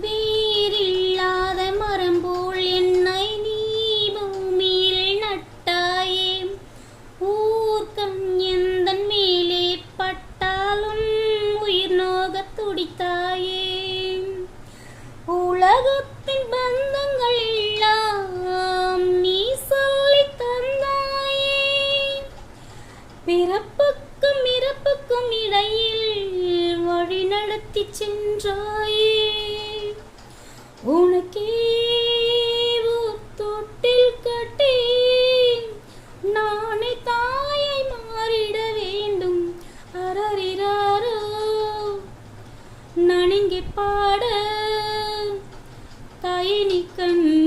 வேரில்லாத மரம் போல் என்னை நீ பூமியில் நட்டாயே. ஊர்க்கண் எந்தன் மேலே பட்டாலும் உயிர் நோகத் துடித்தாயே. உலகத்தின் பந்தங்கள் எல்லாம் நீ சொல்லித் தந்தாயே. பிறப்புக்கும் இறப்புக்கும் இடையில் வழி நடத்தி சென்றாயே. உனக்கே தொட்டில் கட்டி நானே தாயை மாறிட வேண்டும். அரறிறாரோ நான் இங்கே பாட தாயை நீ கண்